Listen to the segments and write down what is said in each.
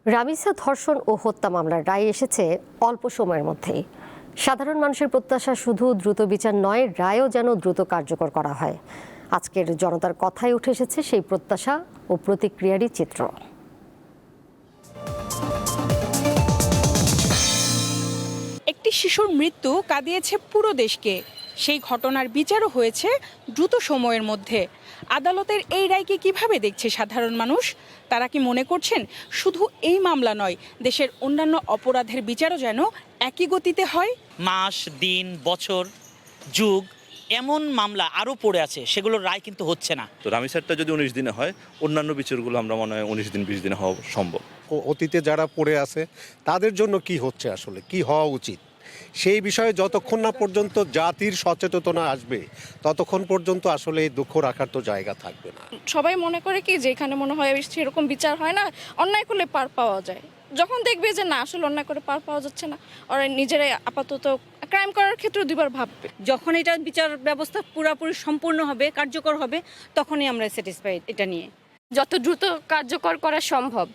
রামিসা ধর্ষণ ও হত্যা মামলার রায় এসেছে অল্প সময়ের মধ্যেই। সাধারণ মানুষের প্রত্যাশা শুধু দ্রুত বিচার নয়, রায়ও যেন দ্রুত কার্যকর করা হয়। আজকের জনতার কথায় উঠে এসেছে সেই প্রত্যাশা ও প্রতিক্রিয়ারই চিত্র। একটি শিশুর মৃত্যু কাঁদিয়েছে পুরো দেশকে। সেই ঘটনার বিচারও হয়েছে দ্রুত সময়ের মধ্যে। আদালতের এই রায়কে কিভাবে দেখছে সাধারণ মানুষ? তারা কি মনে করছেন শুধু এই মামলা নয়, দেশের অন্যান্য অপরাধের বিচারও যেন একই গতিতে হয়? মাস, দিন, বছর, যুগ এমন মামলা আরও পড়ে আছে, সেগুলোর রায় কিন্তু হচ্ছে না। তো রামিসারটা যদি 19 দিনে হয়, অন্যান্য বিচারগুলো আমরা মনে হয় 19 দিন 20 দিনে হওয়া সম্ভব। অতীতে যারা পড়ে আছে তাদের জন্য কি হচ্ছে, আসলে কি হওয়া উচিত, সেই বিষয়ে যতক্ষণ না পর্যন্ত জাতির সচেতনতা আসবে ততক্ষণ পর্যন্ত আসলে এই দুঃখ রাখার তো জায়গা থাকবে না। সবাই মনে করে কি যে এখানে মনে হয় সেরকম বিচার হয় না, অন্যায় করলে পার পাওয়া যায়। যখন দেখবে যে না, আসলে অন্যায় করে পার পাওয়া যাচ্ছে না, ওরা নিজেরাই আপাতত ক্রাইম করার ক্ষেত্রে দুবার ভাববে। যখন এটা বিচার ব্যবস্থা পুরোপুরি সম্পূর্ণ হবে, কার্যকর হবে, তখনই আমরা স্যাটিসফাইড এটা নিয়ে। যত দ্রুত কার্যকর করা সম্ভব,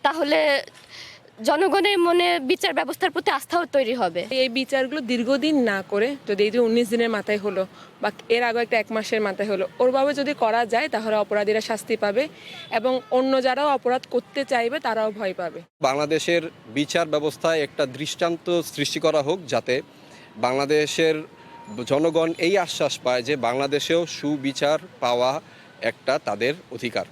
তাহলে জনগণের মনে বিচার ব্যবস্থার প্রতি আস্থাও তৈরি হবে। এই বিচারগুলো দীর্ঘদিন না করে যদি এই যে 19 দিনের মাথায় হলো বা এর আগে একটা 1 মাসের মাথায় হলো, ওরভাবে যদি করা যায় তাহলে অপরাধীরা শাস্তি পাবে এবং অন্য যারাও অপরাধ করতে চাইবে তারাও ভয় পাবে। বাংলাদেশের বিচার ব্যবস্থায় একটা দৃষ্টান্ত সৃষ্টি করা হোক, যাতে বাংলাদেশের জনগণ এই আশ্বাস পায় যে বাংলাদেশেও সুবিচার পাওয়া একটা তাদের অধিকার।